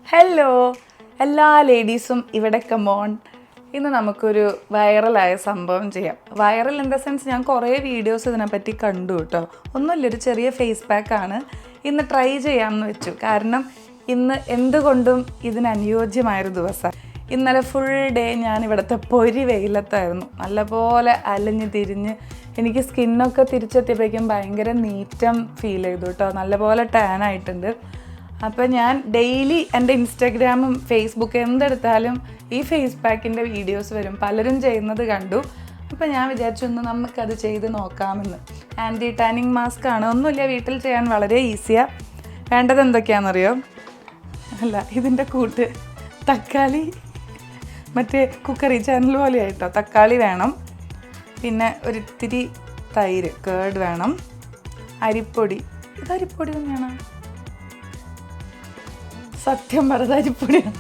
Hello എല്ലാ ലേഡീസും ഇവിടെ come on. ഇന്ന് നമുക്കൊരു വൈറലായ സംഭവം ചെയ്യാം. വൈറൽ ഇൻ ദ സെൻസ് ഞാൻ കുറേ വീഡിയോസ് ഇതിനെപ്പറ്റി കണ്ടു കേട്ടോ. ഒന്നുമില്ല, ഒരു ചെറിയ ഫേസ് പാക്കാണ്. ഇന്ന് ട്രൈ ചെയ്യാമെന്ന് വെച്ചു. കാരണം ഇന്ന് എന്തുകൊണ്ടും ഇതിന് അനുയോജ്യമായൊരു ദിവസമാണ്. ഇന്നലെ ഫുൾ ഡേ ഞാൻ ഇവിടുത്തെ പൊരി വെയിലത്തായിരുന്നു. നല്ലപോലെ അലഞ്ഞ് തിരിഞ്ഞ് എനിക്ക് സ്കിന്നൊക്കെ തിരിച്ചെത്തിയപ്പോഴേക്കും ഭയങ്കര നീറ്റം ഫീൽ ചെയ്തു കേട്ടോ. നല്ലപോലെ ടാൻ ആയിട്ടുണ്ട്. അപ്പോൾ ഞാൻ ഡെയിലി എൻ്റെ ഇൻസ്റ്റാഗ്രാമും ഫേസ്ബുക്കും എന്തെടുത്താലും ഈ ഫേസ് പാക്കിൻ്റെ വീഡിയോസ് വരും. പലരും ചെയ്യുന്നത് കണ്ടു. അപ്പോൾ ഞാൻ വിചാരിച്ചു ഒന്ന് നമുക്കത് ചെയ്ത് നോക്കാമെന്ന്. ആൻറ്റി ടാനിങ് മാസ്ക് ആണ്. ഒന്നുമില്ല, വീട്ടിൽ ചെയ്യാൻ വളരെ ഈസിയാണ്. വേണ്ടത് എന്തൊക്കെയാണെന്നറിയോ? അല്ല, ഇതിൻ്റെ കൂട്ട് തക്കാളി, മറ്റേ കുക്കറി ചാനൽ പോലെയായിട്ടോ. തക്കാളി വേണം, പിന്നെ ഒരിത്തിരി തൈര് കേർഡ് വേണം, അരിപ്പൊടി. ഇത് അരിപ്പൊടി തന്നെയാണോ? സത്യം പറഞ്ഞത് അരിപ്പൊടിയാണ്.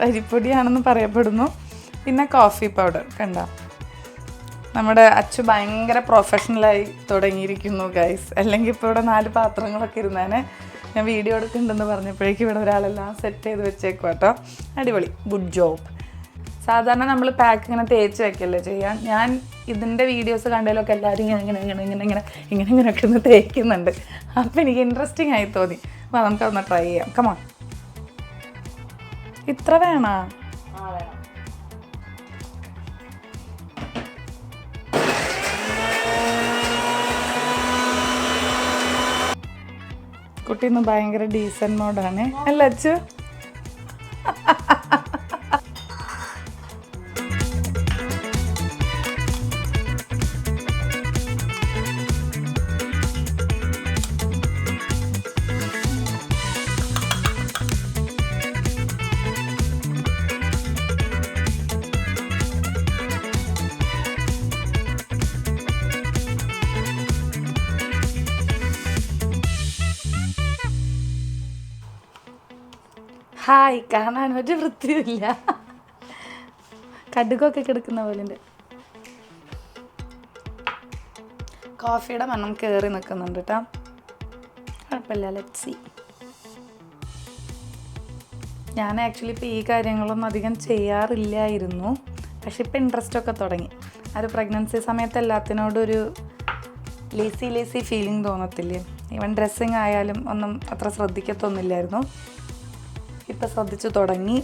അരിപ്പൊടിയാണെന്ന് പറയപ്പെടുന്നു. പിന്നെ കോഫി പൗഡർ. കണ്ട, നമ്മുടെ അച്ചു ഭയങ്കര പ്രൊഫഷണലായി തുടങ്ങിയിരിക്കുന്നു ഗൈസ്. അല്ലെങ്കിൽ ഇപ്പോൾ ഇവിടെ 4 പാത്രങ്ങളൊക്കെ ഇരുന്നേനെ. ഞാൻ വീഡിയോ എടുക്കുന്നുണ്ടെന്ന് പറഞ്ഞപ്പോഴേക്കും ഇവിടെ ഒരാളെല്ലാം സെറ്റ് ചെയ്ത് വെച്ചേക്കും കേട്ടോ. അടിപൊളി, ഗുഡ് ജോബ്. സാധാരണ നമ്മൾ പാക്ക് ഇങ്ങനെ തേച്ച് വെക്കല്ലേ ചെയ്യാൻ. ഞാൻ ഇതിൻ്റെ വീഡിയോസ് കണ്ടതിലൊക്കെ എല്ലാവരും ഇങ്ങനെയൊക്കെ ഒന്ന് തേക്കുന്നുണ്ട്. അപ്പോൾ എനിക്ക് ഇൻട്രസ്റ്റിംഗ് ആയി തോന്നി. അപ്പോൾ നമുക്കതൊന്ന് ട്രൈ ചെയ്യാം. കമോൺ. ഇത്ര വേണോ? കുട്ടി ഇന്ന് ഭയങ്കര ഡീസൻറ്റ് മോഡാണ് അല്ല അച്ചു? ഹായ്, കാണാൻ ഒരു വൃത്തിയില്ല. കടുകൊക്കെ കിടക്കുന്ന പോലെ ഉണ്ട്. കോഫിയുടെ മണം കയറി നിൽക്കുന്നുണ്ട് കേട്ടോ. കുഴപ്പമില്ല, ലെറ്റ്സ് സീ. ഞാൻ ആക്ച്വലി ഇപ്പോൾ ഈ കാര്യങ്ങളൊന്നും അധികം ചെയ്യാറില്ലായിരുന്നു. പക്ഷെ ഇപ്പോൾ ഇൻട്രസ്റ്റൊക്കെ തുടങ്ങി. ആ ഒരു പ്രഗ്നൻസി സമയത്ത് എല്ലാത്തിനോടൊരു ലേസി ഫീലിംഗ് തോന്നത്തില്ലേ? ഈവൻ ഡ്രസ്സിങ് ആയാലും ഒന്നും അത്ര ശ്രദ്ധിക്കത്തൊന്നുമില്ലായിരുന്നു. ഇപ്പം ശ്രദ്ധിച്ചു തുടങ്ങി.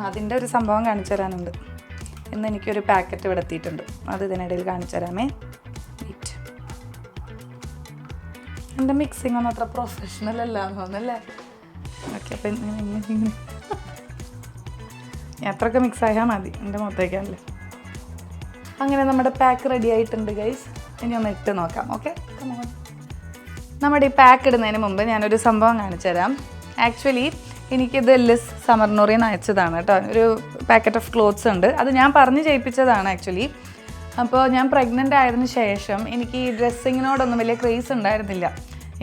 അതിൻ്റെ ഒരു സംഭവം കാണിച്ചു തരാനുണ്ട്. ഇന്ന് എനിക്കൊരു പാക്കറ്റ് ഇവിടെ എത്തിയിട്ടുണ്ട്. അത് ഇതിനിടയിൽ കാണിച്ചു തരാമേ. വെയിറ്റ്. എൻ്റെ മിക്സിംഗ് ഒന്നും അത്ര പ്രൊഫഷണൽ അല്ലാന്ന് തോന്നുന്നല്ലേ? ഓക്കെ, അപ്പം ഇങ്ങനെ എത്രയൊക്കെ മിക്സ് ആയാൽ മതി എൻ്റെ മുഖത്തേക്കാണല്ലേ. അങ്ങനെ നമ്മുടെ പാക്ക് റെഡി ആയിട്ടുണ്ട് ഗൈസ്. ഇനി ഒന്ന് ഇട്ട് നോക്കാം. ഓക്കെ, നമ്മുടെ ഈ പാക്ക് ഇടുന്നതിന് മുമ്പ് ഞാനൊരു സംഭവം കാണിച്ചു തരാം. ആക്ച്വലി എനിക്കിത് ലിസ് സമർനൂറിൽ നിന്ന് അയച്ചതാണ് കേട്ടോ. ഒരു പാക്കറ്റ് ഓഫ് ക്ലോത്ത്സ് ഉണ്ട്. അത് ഞാൻ പറഞ്ഞ് ചെയ്യിപ്പിച്ചതാണ് ആക്ച്വലി. അപ്പോൾ ഞാൻ പ്രഗ്നൻ്റ് ആയതിനു ശേഷം എനിക്ക് ഈ ഡ്രസ്സിങ്ങിനോടൊന്നും വലിയ ക്രേസ് ഉണ്ടായിരുന്നില്ല.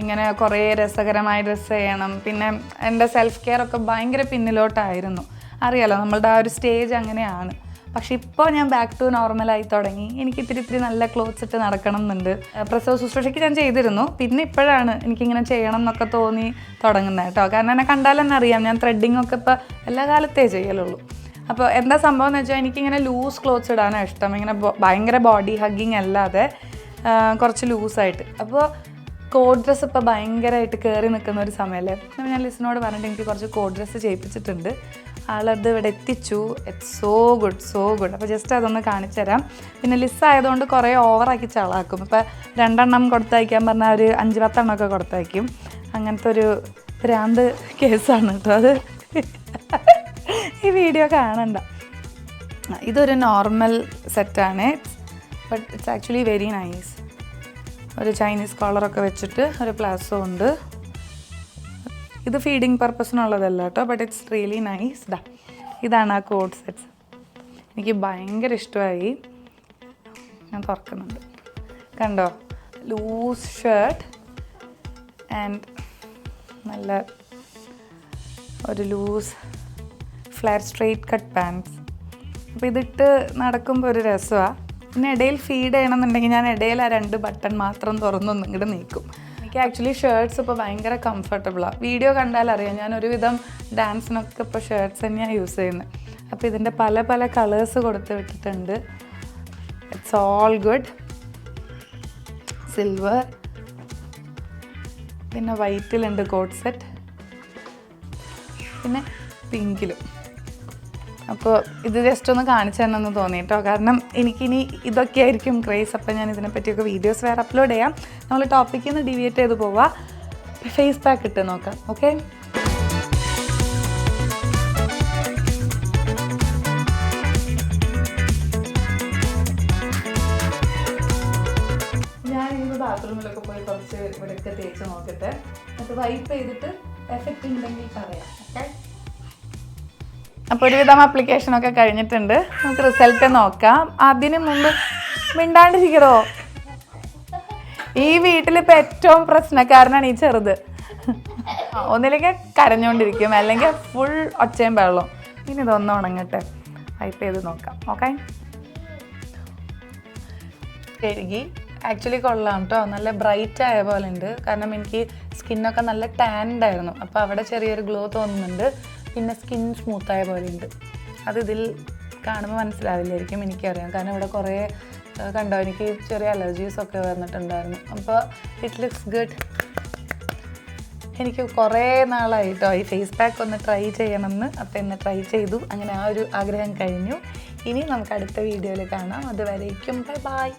ഇങ്ങനെ കുറേ രസകരമായ ഡ്രസ്സ് ചെയ്യണം. പിന്നെ എൻ്റെ സെൽഫ് കെയർ ഒക്കെ ഭയങ്കര പിന്നിലോട്ടായിരുന്നു. അറിയാലോ, നമ്മളുടെ ആ ഒരു സ്റ്റേജ് അങ്ങനെയാണ്. പക്ഷെ ഇപ്പോൾ ഞാൻ ബാക്ക് ടു നോർമലായി തുടങ്ങി. എനിക്ക് ഇത്തിരി നല്ല ക്ലോത്ത്സ് ഇട്ട് നടക്കണം എന്നുണ്ട്. പ്രസവ ശുശ്രൂഷയ്ക്ക് ഞാൻ ചെയ്തിരുന്നു. പിന്നെ ഇപ്പോഴാണ് എനിക്കിങ്ങനെ ചെയ്യണം എന്നൊക്കെ തോന്നി തുടങ്ങുന്നത് കേട്ടോ. കാരണം എന്നെ കണ്ടാൽ തന്നെ അറിയാം, ഞാൻ ത്രെഡിങ് ഒക്കെ ഇപ്പോൾ എല്ലാ കാലത്തേ ചെയ്യലുള്ളൂ. അപ്പോൾ എന്താ സംഭവം എന്ന് വെച്ചാൽ എനിക്കിങ്ങനെ ലൂസ് ക്ലോത്ത്സ് ഇടാനാണ് ഇഷ്ടം. ഇങ്ങനെ ഭയങ്കര ബോഡി ഹഗ്ഗിങ് അല്ലാതെ കുറച്ച് ലൂസായിട്ട്. അപ്പോൾ കോഡ് ഡ്രസ്സ് ഇപ്പോൾ ഭയങ്കരമായിട്ട് കയറി നിൽക്കുന്ന ഒരു സമയമല്ലേ. അപ്പോൾ ഞാൻ ലിസിനോട് പറഞ്ഞിട്ട് എനിക്ക് കുറച്ച് കോഡ് ഡ്രസ്സ് ചെയ്യിപ്പിച്ചിട്ടുണ്ട്. ആളത് ഇവിടെ എത്തിച്ചു. It's so good. അപ്പോൾ ജസ്റ്റ് അതൊന്ന് കാണിച്ചു തരാം. പിന്നെ ലിസ് ആയതുകൊണ്ട് കുറേ ഓവറാക്കി ചളാക്കും. ഇപ്പോൾ 2 എണ്ണം കൊടുത്തയക്കാൻ പറഞ്ഞാൽ ഒരു 5-10 എണ്ണമൊക്കെ കൊടുത്തയക്കും. അങ്ങനത്തെ ഒരു ഭ്രാന്ത് കേസാണ് കേട്ടോ അത്. ഈ വീഡിയോ കാണണ്ട. ഇതൊരു നോർമൽ സെറ്റാണ്. But it's actually very nice. ഒരു ചൈനീസ് കോളറൊക്കെ വെച്ചിട്ട് ഒരു പ്ലാസോ ഉണ്ട്. ഇത് ഫീഡിങ് പർപ്പസിനുള്ളതല്ല കേട്ടോ. But it's really nice. ഇതാണ് ആ കോഡ് സെറ്റ്സ്. എനിക്ക് ഭയങ്കര ഇഷ്ടമായി. ഞാൻ തുറക്കുന്നുണ്ട്. കണ്ടോ, ലൂസ് ഷർട്ട് ആൻഡ് നല്ല ഒരു loose flare straight cut pants. അപ്പോൾ ഇതിട്ട് നടക്കുമ്പോൾ ഒരു രസമാണ്. പിന്നെ ഇടയിൽ ഫീഡ് ചെയ്യണമെന്നുണ്ടെങ്കിൽ ഞാൻ ഇടയിൽ ആ 2 ബട്ടൺ മാത്രം തുറന്നൊന്നും ഇങ്ങോട്ട് നീക്കും. എനിക്ക് ആക്ച്വലി ഷർട്ട്സ് ഇപ്പോൾ ഭയങ്കര കംഫർട്ടബിളാണ്. വീഡിയോ കണ്ടാൽ അറിയാം, ഞാൻ ഒരുവിധം ഡാൻസിനൊക്കെ ഇപ്പോൾ ഷർട്ട്സ് തന്നെയാണ് യൂസ് ചെയ്യുന്നത്. അപ്പോൾ ഇതിൻ്റെ പല പല കളേഴ്സ് കൊടുത്ത് വിട്ടിട്ടുണ്ട്. It's all good. സിൽവർ, പിന്നെ വൈറ്റിലുണ്ട് കോട്ട് സെറ്റ്, പിന്നെ പിങ്കിലും. അപ്പോൾ ഇത് ജസ്റ്റ് ഒന്ന് കാണിച്ചു തരണമെന്ന് തോന്നി കേട്ടോ, കാരണം എനിക്കിനി ഇതൊക്കെ ആയിരിക്കും ക്രേസ്. അപ്പോൾ ഞാൻ ഇതിനെപ്പറ്റിയൊക്കെ വീഡിയോസ് വേറെ അപ്ലോഡ് ചെയ്യാം. നമ്മൾ ടോപ്പിക്കിൽ നിന്ന് ഡീവിയേറ്റ് ചെയ്ത് പോവുക. ഫേസ് പാക്ക് ഇട്ട് നോക്കാം. ഓക്കെ, ഞാനിങ്ങനെ ബാത്റൂമിലൊക്കെ പോയി കുറച്ച് ഇവിടെയൊക്കെ തേച്ച് നോക്കട്ടെ, എന്നിട്ട് വൈപ്പ് ചെയ്തിട്ട് എഫക്റ്റ് ഉണ്ടെങ്കിൽ പറയാം. ഓക്കെ, അപ്പോൾ ഒരുവിധം ആപ്ലിക്കേഷനൊക്കെ കഴിഞ്ഞിട്ടുണ്ട്. നമുക്ക് റിസൾട്ട് നോക്കാം. അതിന് മുമ്പ് മിണ്ടാണ്ടിരിക്കണോ? ഈ വീട്ടിലിപ്പോൾ ഏറ്റവും പ്രശ്നക്കാരനാണ് ഈ ചെറുത്. ഒന്നില്ലെങ്കിൽ കരഞ്ഞുകൊണ്ടിരിക്കും, അല്ലെങ്കിൽ ഫുൾ ഒച്ചയും വെള്ളം. ഇനി ഇതൊന്നും ഉണങ്ങട്ടെ, വൈപ്പ് ചെയ്ത് നോക്കാം. ഓക്കെ, കഴുകി. ആക്ച്വലി കൊള്ളാം കേട്ടോ, നല്ല ബ്രൈറ്റ് ആയ പോലെ ഉണ്ട്. കാരണം എനിക്ക് സ്കിന്നൊക്കെ നല്ല ടാൻഡ് ആയിരുന്നു, അപ്പോൾ അവിടെ ചെറിയൊരു ഗ്ലോ തോന്നുന്നുണ്ട്. പിന്നെ സ്കിൻ സ്മൂത്തായ പോലെ ഉണ്ട്. അത് ഇതിൽ കാണുമ്പോൾ മനസ്സിലാവില്ലായിരിക്കും, എനിക്കറിയാം. കാരണം ഇവിടെ കുറേ കണ്ടോ, എനിക്ക് ചെറിയ അലർജീസൊക്കെ വന്നിട്ടുണ്ടായിരുന്നു. അപ്പോൾ ഇറ്റ് ലുക്സ് ഗുഡ്. എനിക്ക് കുറേ നാളായിട്ടോ ഈ ഫേസ് പാക്ക് ഒന്ന് ട്രൈ ചെയ്യണമെന്ന്. അപ്പോൾ ഇന്ന് ട്രൈ ചെയ്തു. അങ്ങനെ ആ ഒരു ആഗ്രഹം കഴിഞ്ഞു. ഇനി നമുക്ക് അടുത്ത വീഡിയോയിൽ കാണാം. അതുവരേക്കും ബൈ ബൈ.